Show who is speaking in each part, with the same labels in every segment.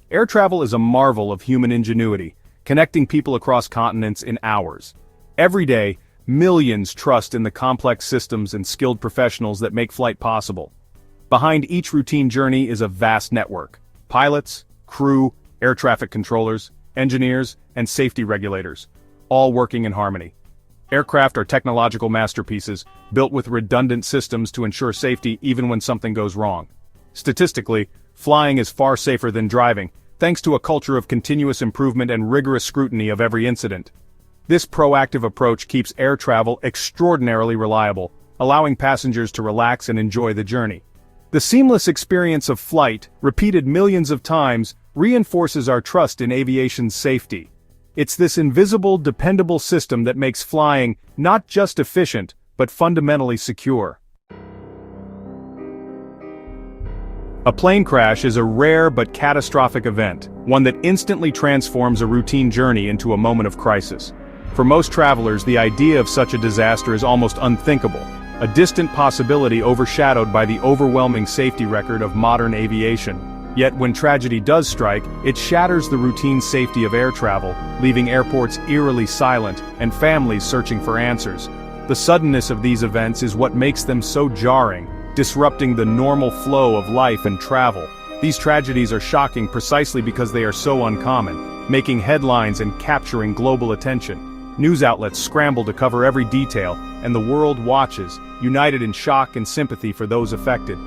Speaker 1: Air travel is a marvel of human ingenuity, connecting people across continents in hours. Every day, millions trust in the complex systems and skilled professionals that make flight possible. Behind each routine journey is a vast network: pilots, crew, air traffic controllers, engineers, and safety regulators, all working in harmony. Aircraft are technological masterpieces, built with redundant systems to ensure safety even when something goes wrong. Statistically, flying is far safer than driving, thanks to a culture of continuous improvement and rigorous scrutiny of every incident. This proactive approach keeps air travel extraordinarily reliable, allowing passengers to relax and enjoy the journey. The seamless experience of flight, repeated millions of times, reinforces our trust in aviation's safety. It's this invisible, dependable system that makes flying not just efficient, but fundamentally secure. A plane crash is a rare but catastrophic event, one that instantly transforms a routine journey into a moment of crisis. For most travelers, the idea of such a disaster is almost unthinkable, a distant possibility overshadowed by the overwhelming safety record of modern aviation. Yet when tragedy does strike, it shatters the routine safety of air travel, leaving airports eerily silent and families searching for answers. The suddenness of these events is what makes them so jarring, disrupting the normal flow of life and travel. These tragedies are shocking precisely because they are so uncommon, making headlines and capturing global attention. News outlets scramble to cover every detail, and the world watches, united in shock and sympathy for those affected.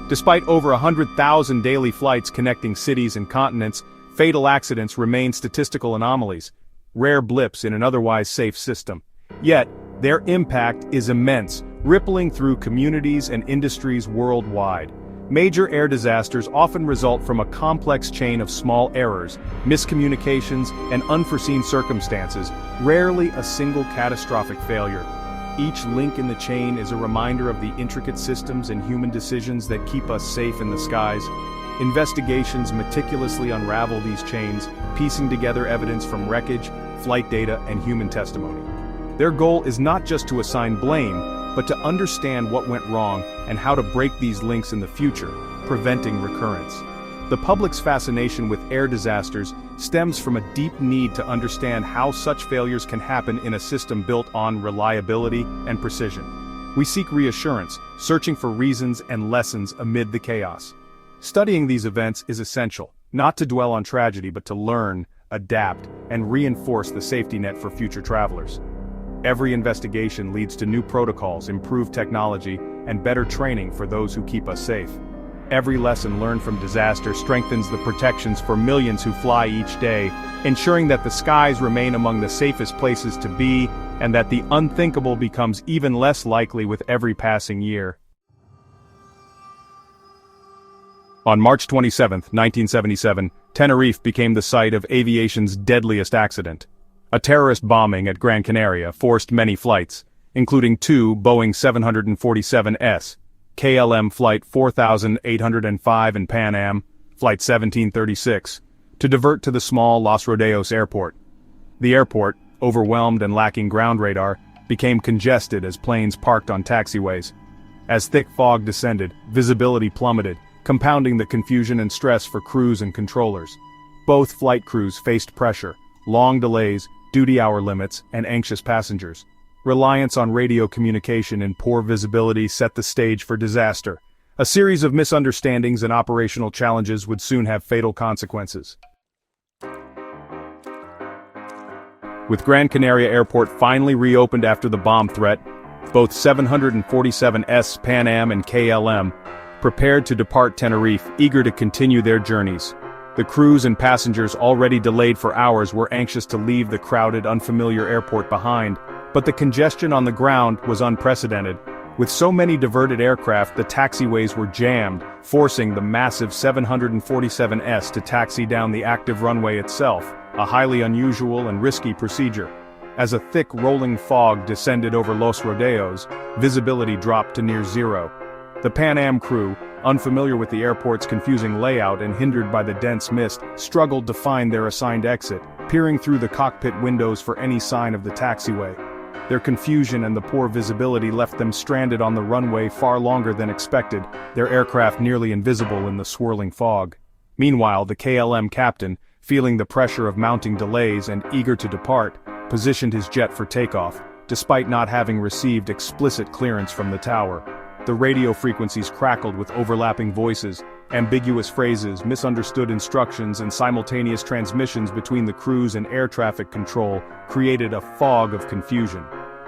Speaker 1: Despite over 100,000 daily flights connecting cities and continents, fatal accidents remain statistical anomalies, rare blips in an otherwise safe system. Yet, their impact is immense, rippling through communities and industries worldwide. Major air disasters often result from a complex chain of small errors, miscommunications, and unforeseen circumstances, rarely a single catastrophic failure. Each link in the chain is a reminder of the intricate systems and human decisions that keep us safe in the skies. Investigations meticulously unravel these chains, piecing together evidence from wreckage, flight data, and human testimony. Their goal is not just to assign blame, but to understand what went wrong and how to break these links in the future, preventing recurrence. The public's fascination with air disasters stems from a deep need to understand how such failures can happen in a system built on reliability and precision. We seek reassurance, searching for reasons and lessons amid the chaos. Studying these events is essential, not to dwell on tragedy but to learn, adapt, and reinforce the safety net for future travelers. Every investigation leads to new protocols, improved technology, and better training for those who keep us safe. Every lesson learned from disaster strengthens the protections for millions who fly each day, ensuring that the skies remain among the safest places to be, and that the unthinkable becomes even less likely with every passing year. On March 27, 1977, Tenerife became the site of aviation's deadliest accident. A terrorist bombing at Gran Canaria forced many flights, including two Boeing 747s, KLM Flight 4805 and Pan Am, Flight 1736, to divert to the small Los Rodeos airport. The airport, overwhelmed and lacking ground radar, became congested as planes parked on taxiways. As thick fog descended, visibility plummeted, compounding the confusion and stress for crews and controllers. Both flight crews faced pressure, long delays, duty hour limits, and anxious passengers. Reliance on radio communication and poor visibility set the stage for disaster. A series of misunderstandings and operational challenges would soon have fatal consequences. With Gran Canaria Airport finally reopened after the bomb threat, both 747s Pan Am and KLM prepared to depart Tenerife, eager to continue their journeys. The crews and passengers already delayed for hours were anxious to leave the crowded, unfamiliar airport behind, but the congestion on the ground was unprecedented. With so many diverted aircraft, the taxiways were jammed, forcing the massive 747s to taxi down the active runway itself, a highly unusual and risky procedure. As a thick rolling fog descended over Los Rodeos, visibility dropped to near zero. The Pan Am crew, unfamiliar with the airport's confusing layout and hindered by the dense mist, struggled to find their assigned exit, peering through the cockpit windows for any sign of the taxiway. Their confusion and the poor visibility left them stranded on the runway far longer than expected, their aircraft nearly invisible in the swirling fog. Meanwhile, the KLM captain, feeling the pressure of mounting delays and eager to depart, positioned his jet for takeoff, despite not having received explicit clearance from the tower. The radio frequencies crackled with overlapping voices, ambiguous phrases, misunderstood instructions, and simultaneous transmissions between the crews and air traffic control created a fog of confusion.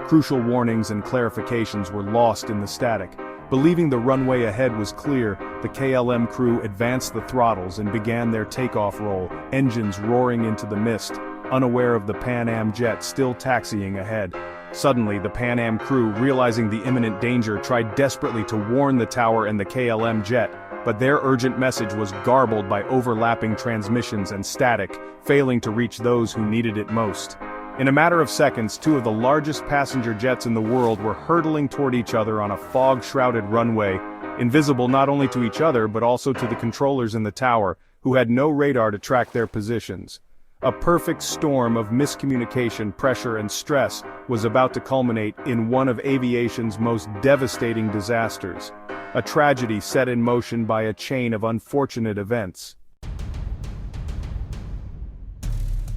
Speaker 1: Crucial warnings and clarifications were lost in the static. Believing the runway ahead was clear, the KLM crew advanced the throttles and began their takeoff roll, engines roaring into the mist, unaware of the Pan Am jet still taxiing ahead. Suddenly, the Pan Am crew, realizing the imminent danger, tried desperately to warn the tower and the KLM jet, but their urgent message was garbled by overlapping transmissions and static, failing to reach those who needed it most. In a matter of seconds, two of the largest passenger jets in the world were hurtling toward each other on a fog-shrouded runway, invisible not only to each other but also to the controllers in the tower, who had no radar to track their positions. A perfect storm of miscommunication, pressure, and stress was about to culminate in one of aviation's most devastating disasters. A tragedy set in motion by a chain of unfortunate events.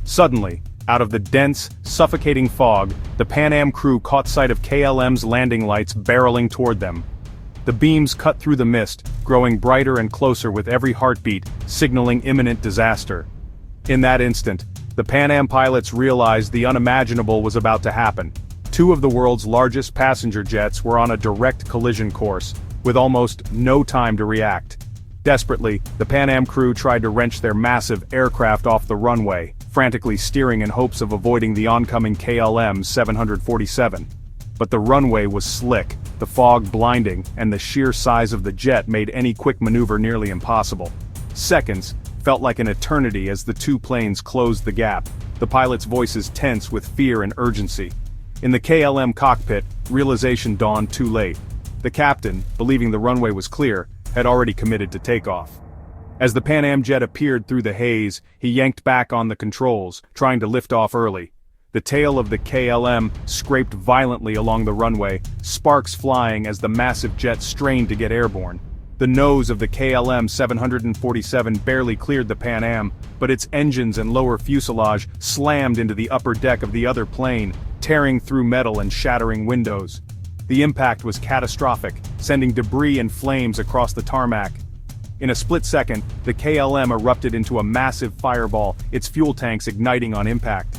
Speaker 1: Suddenly, out of the dense, suffocating fog, the Pan Am crew caught sight of KLM's landing lights barreling toward them. The beams cut through the mist, growing brighter and closer with every heartbeat, signaling imminent disaster. In that instant, the Pan Am pilots realized the unimaginable was about to happen. Two of the world's largest passenger jets were on a direct collision course, with almost no time to react. Desperately, the Pan Am crew tried to wrench their massive aircraft off the runway, frantically steering in hopes of avoiding the oncoming KLM 747. But the runway was slick, the fog blinding, and the sheer size of the jet made any quick maneuver nearly impossible. Seconds felt like an eternity as the two planes closed the gap, the pilots' voices tense with fear and urgency. In the KLM cockpit, realization dawned too late. The captain, believing the runway was clear, had already committed to takeoff. As the Pan Am jet appeared through the haze, he yanked back on the controls, trying to lift off early. The tail of the KLM scraped violently along the runway, sparks flying as the massive jet strained to get airborne. The nose of the KLM 747 barely cleared the Pan Am, but its engines and lower fuselage slammed into the upper deck of the other plane, tearing through metal and shattering windows. The impact was catastrophic, sending debris and flames across the tarmac. In a split second, the KLM erupted into a massive fireball, its fuel tanks igniting on impact.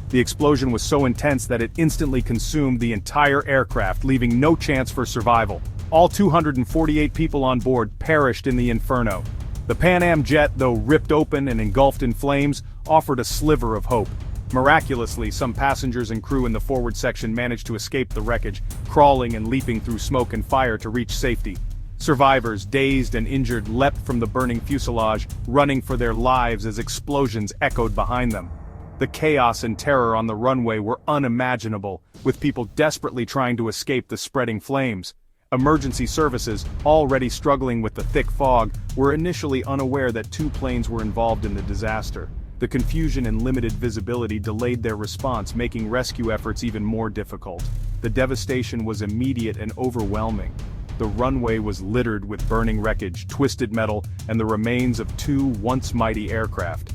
Speaker 1: The explosion was so intense that it instantly consumed the entire aircraft, leaving no chance for survival. All 248 people on board perished in the inferno. The Pan Am jet, though ripped open and engulfed in flames, offered a sliver of hope. Miraculously, some passengers and crew in the forward section managed to escape the wreckage, crawling and leaping through smoke and fire to reach safety. Survivors, dazed and injured, leapt from the burning fuselage, running for their lives as explosions echoed behind them. The chaos and terror on the runway were unimaginable, with people desperately trying to escape the spreading flames. Emergency services, already struggling with the thick fog, were initially unaware that two planes were involved in the disaster. The confusion and limited visibility delayed their response, making rescue efforts even more difficult. The devastation was immediate and overwhelming. The runway was littered with burning wreckage, twisted metal, and the remains of two once mighty aircraft.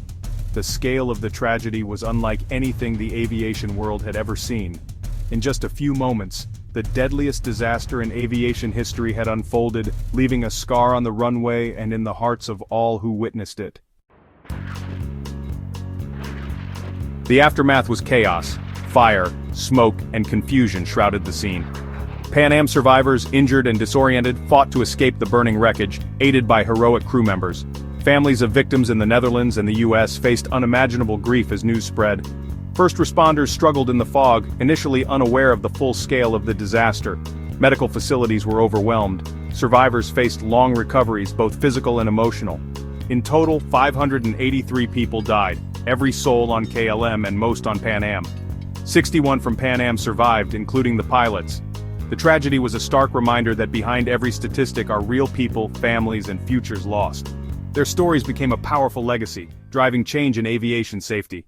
Speaker 1: The scale of the tragedy was unlike anything the aviation world had ever seen. In just a few moments, the deadliest disaster in aviation history had unfolded, leaving a scar on the runway and in the hearts of all who witnessed it. The aftermath was chaos. Fire, smoke, and confusion shrouded the scene. Pan Am survivors, injured and disoriented, fought to escape the burning wreckage, aided by heroic crew members. Families of victims in the Netherlands and the US faced unimaginable grief as news spread. First responders struggled in the fog, initially unaware of the full scale of the disaster. Medical facilities were overwhelmed. Survivors faced long recoveries, both physical and emotional. In total, 583 people died, every soul on KLM and most on Pan Am. 61 from Pan Am survived, including the pilots. The tragedy was a stark reminder that behind every statistic are real people, families, and futures lost. Their stories became a powerful legacy, driving change in aviation safety.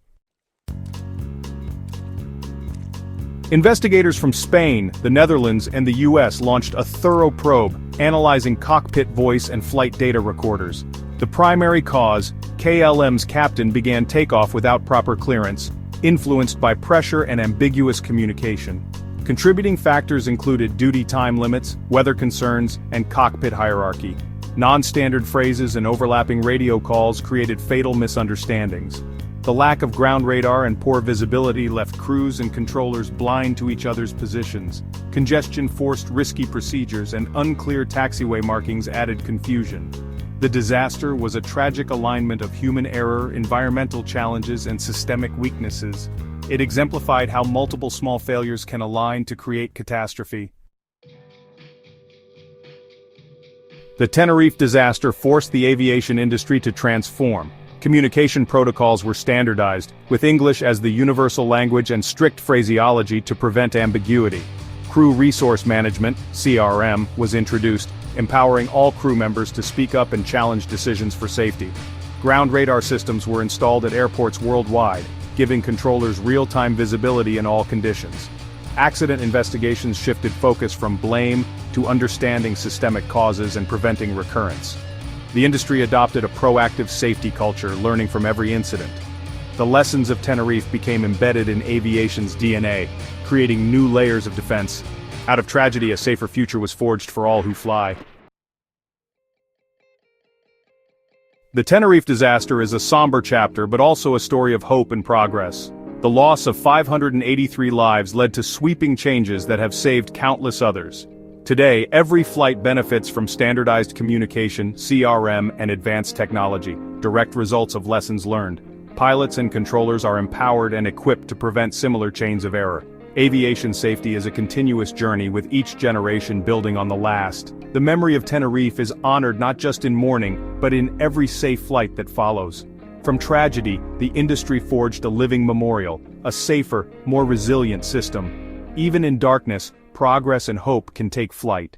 Speaker 1: Investigators from Spain, the Netherlands, and the US launched a thorough probe, analyzing cockpit voice and flight data recorders. The primary cause, KLM's captain began takeoff without proper clearance, influenced by pressure and ambiguous communication. Contributing factors included duty time limits, weather concerns, and cockpit hierarchy. Non-standard phrases and overlapping radio calls created fatal misunderstandings. The lack of ground radar and poor visibility left crews and controllers blind to each other's positions. Congestion forced risky procedures, and unclear taxiway markings added confusion. The disaster was a tragic alignment of human error, environmental challenges, and systemic weaknesses. It exemplified how multiple small failures can align to create catastrophe. The Tenerife disaster forced the aviation industry to transform. Communication protocols were standardized, with English as the universal language and strict phraseology to prevent ambiguity. Crew Resource Management, CRM, was introduced, empowering all crew members to speak up and challenge decisions for safety. Ground radar systems were installed at airports worldwide, giving controllers real-time visibility in all conditions. Accident investigations shifted focus from blame to understanding systemic causes and preventing recurrence. The industry adopted a proactive safety culture, learning from every incident. The lessons of Tenerife became embedded in aviation's DNA, creating new layers of defense. Out of tragedy, a safer future was forged for all who fly. The Tenerife disaster is a somber chapter, but also a story of hope and progress. The loss of 583 lives led to sweeping changes that have saved countless others. Today, every flight benefits from standardized communication, CRM, and advanced technology, direct results of lessons learned. Pilots and controllers are empowered and equipped to prevent similar chains of error. Aviation safety is a continuous journey, with each generation building on the last. The memory of Tenerife is honored not just in mourning, but in every safe flight that follows. From tragedy, the industry forged a living memorial, a safer, more resilient system. Even in darkness, progress and hope can take flight.